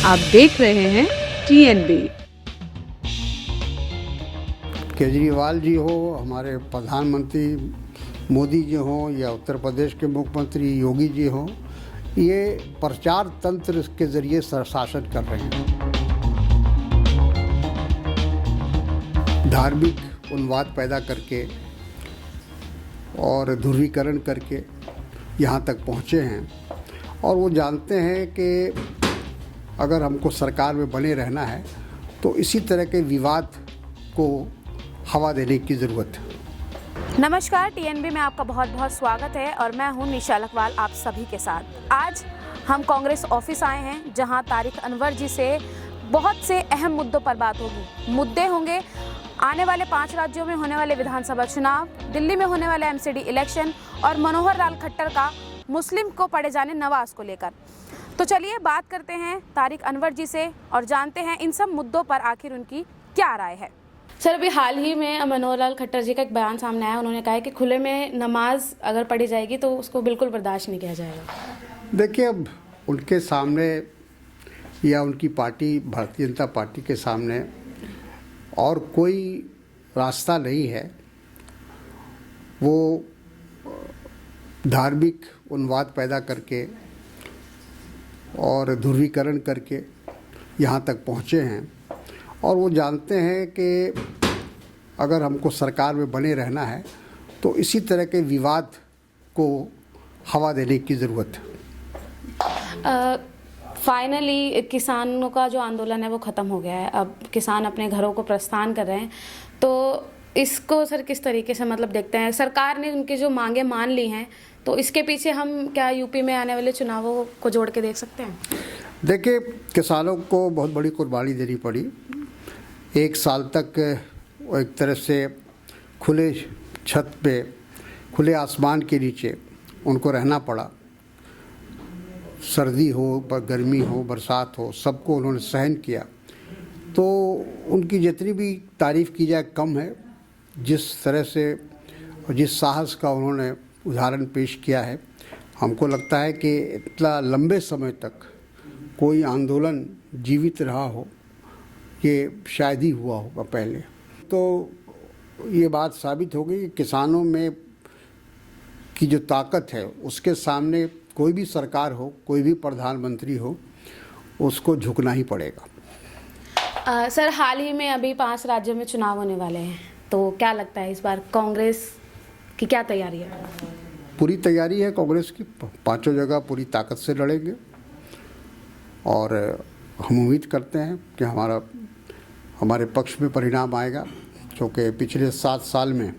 आप देख रहे हैं TNB। केजरीवाल जी हो, हमारे प्रधानमंत्री मोदी जी हो या उत्तर प्रदेश के मुख्यमंत्री योगी जी हो, ये प्रचार तंत्र के जरिए शासन कर रहे हैं। धार्मिक उन्माद पैदा करके और ध्रुवीकरण करके यहाँ तक पहुँचे हैं और वो जानते हैं कि अगर हमको सरकार में बने रहना है तो इसी तरह के विवाद को हवा देने की ज़रूरत है। नमस्कार, TNB में आपका बहुत बहुत स्वागत है और मैं हूं निशा लखवाल आप सभी के साथ। आज हम कांग्रेस ऑफिस आए हैं जहां तारिक अनवर जी से बहुत से अहम मुद्दों पर बात होगी। मुद्दे होंगे आने वाले 5 राज्यों में होने वाले विधानसभा चुनाव, दिल्ली में होने वाले MCD इलेक्शन और मनोहर लाल खट्टर का मुस्लिम को पड़े जाने नवाज को लेकर। तो चलिए बात करते हैं तारिक अनवर जी से और जानते हैं इन सब मुद्दों पर आखिर उनकी क्या राय है। सर, अभी हाल ही में मनोहर लाल खट्टर जी का एक बयान सामने आया। उन्होंने कहा है कि खुले में नमाज अगर पढ़ी जाएगी तो उसको बिल्कुल बर्दाश्त नहीं किया जाएगा। देखिए, अब उनके सामने या उनकी पार्टी भारतीय जनता पार्टी के सामने और कोई रास्ता नहीं है। वो धार्मिक उन्माद पैदा करके और ध्रुवीकरण करके यहाँ तक पहुँचे हैं और वो जानते हैं कि अगर हमको सरकार में बने रहना है तो इसी तरह के विवाद को हवा देने की ज़रूरत है। फाइनली किसानों का जो आंदोलन है वो ख़त्म हो गया है। अब किसान अपने घरों को प्रस्थान कर रहे हैं, तो इसको सर किस तरीके से मतलब देखते हैं? सरकार ने उनकी जो मांगे मान ली हैं, तो इसके पीछे हम क्या यूपी में आने वाले चुनावों को जोड़ के देख सकते हैं? देखिए, किसानों को बहुत बड़ी कुर्बानी देनी पड़ी। 1 साल तक एक तरह से खुले छत पे, खुले आसमान के नीचे उनको रहना पड़ा। सर्दी हो, गर्मी हो, बरसात हो, सबको उन्होंने सहन किया। तो उनकी जितनी भी तारीफ़ की जाए कम है। जिस तरह से और जिस साहस का उन्होंने उदाहरण पेश किया है, हमको लगता है कि इतना लंबे समय तक कोई आंदोलन जीवित रहा हो ये शायद ही हुआ होगा पहले। तो ये बात साबित हो गई कि किसानों में की जो ताकत है उसके सामने कोई भी सरकार हो, कोई भी प्रधानमंत्री हो, उसको झुकना ही पड़ेगा। सर, हाल ही में अभी 5 राज्यों में चुनाव होने वाले हैं, तो क्या लगता है इस बार कांग्रेस की क्या तैयारी है? पूरी तैयारी है कांग्रेस की। 5 जगह पूरी ताकत से लड़ेंगे और हम उम्मीद करते हैं कि हमारे पक्ष में परिणाम आएगा, क्योंकि पिछले 7 साल में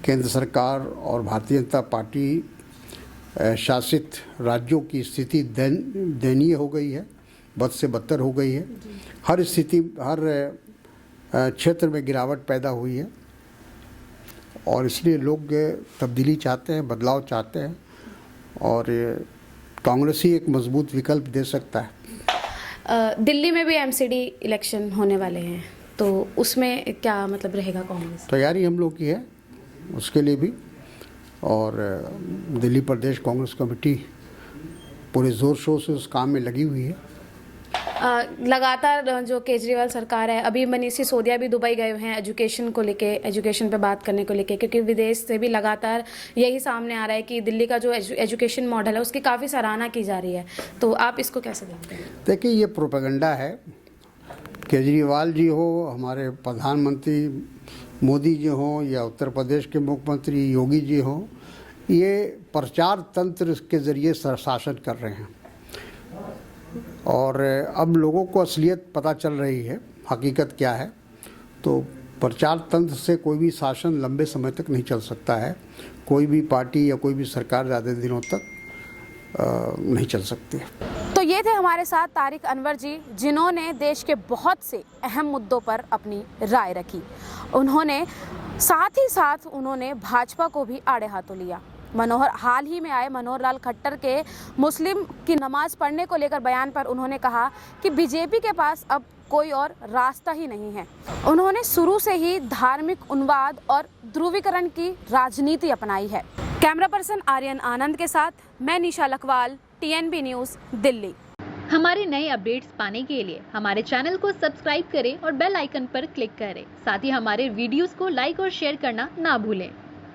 केंद्र सरकार और भारतीय जनता पार्टी शासित राज्यों की स्थिति दयनीय हो गई है, बद से बदतर हो गई है। हर स्थिति, हर क्षेत्र में गिरावट पैदा हुई है और इसलिए लोग तब्दीली चाहते हैं, बदलाव चाहते हैं और कांग्रेस ही एक मजबूत विकल्प दे सकता है। दिल्ली में भी MCD इलेक्शन होने वाले हैं, तो उसमें क्या मतलब रहेगा कांग्रेस? तैयारी हम लोग की है उसके लिए भी, और दिल्ली प्रदेश कांग्रेस कमेटी पूरे ज़ोर शोर से उस काम में लगी हुई है। लगातार जो केजरीवाल सरकार है, अभी मनीष सिसोदिया भी दुबई गए हुए हैं एजुकेशन को लेके, एजुकेशन पे बात करने को लेके, क्योंकि विदेश से भी लगातार यही सामने आ रहा है कि दिल्ली का जो एजुकेशन मॉडल है उसकी काफ़ी सराहना की जा रही है। तो आप इसको कैसे देखते हैं? देखिए, ये प्रोपेगेंडा है। केजरीवाल जी हो, हमारे प्रधानमंत्री मोदी जी हो या उत्तर प्रदेश के मुख्यमंत्री योगी जी हो, ये प्रचार तंत्र के ज़रिए शासन कर रहे हैं और अब लोगों को असलियत पता चल रही है, हकीकत क्या है। तो प्रचार तंत्र से कोई भी शासन लंबे समय तक नहीं चल सकता है। कोई भी पार्टी या कोई भी सरकार ज़्यादा दिनों तक नहीं चल सकती है। तो ये थे हमारे साथ तारिक अनवर जी, जिन्होंने देश के बहुत से अहम मुद्दों पर अपनी राय रखी। उन्होंने साथ ही साथ उन्होंने भाजपा को भी आड़े हाथों लिया। हाल ही में आए मनोहर लाल खट्टर के मुस्लिम की नमाज पढ़ने को लेकर बयान पर उन्होंने कहा कि बीजेपी के पास अब कोई और रास्ता ही नहीं है। उन्होंने शुरू से ही धार्मिक उन्माद और ध्रुवीकरण की राजनीति अपनाई है। कैमरा पर्सन आर्यन आनंद के साथ मैं निशा लखवाल, TNB न्यूज़, दिल्ली। हमारे नए अपडेट्स पाने के लिए हमारे चैनल को सब्सक्राइब करें और बेल आइकन पर क्लिक करें। साथ ही हमारे वीडियोस को लाइक और शेयर करना ना भूलें।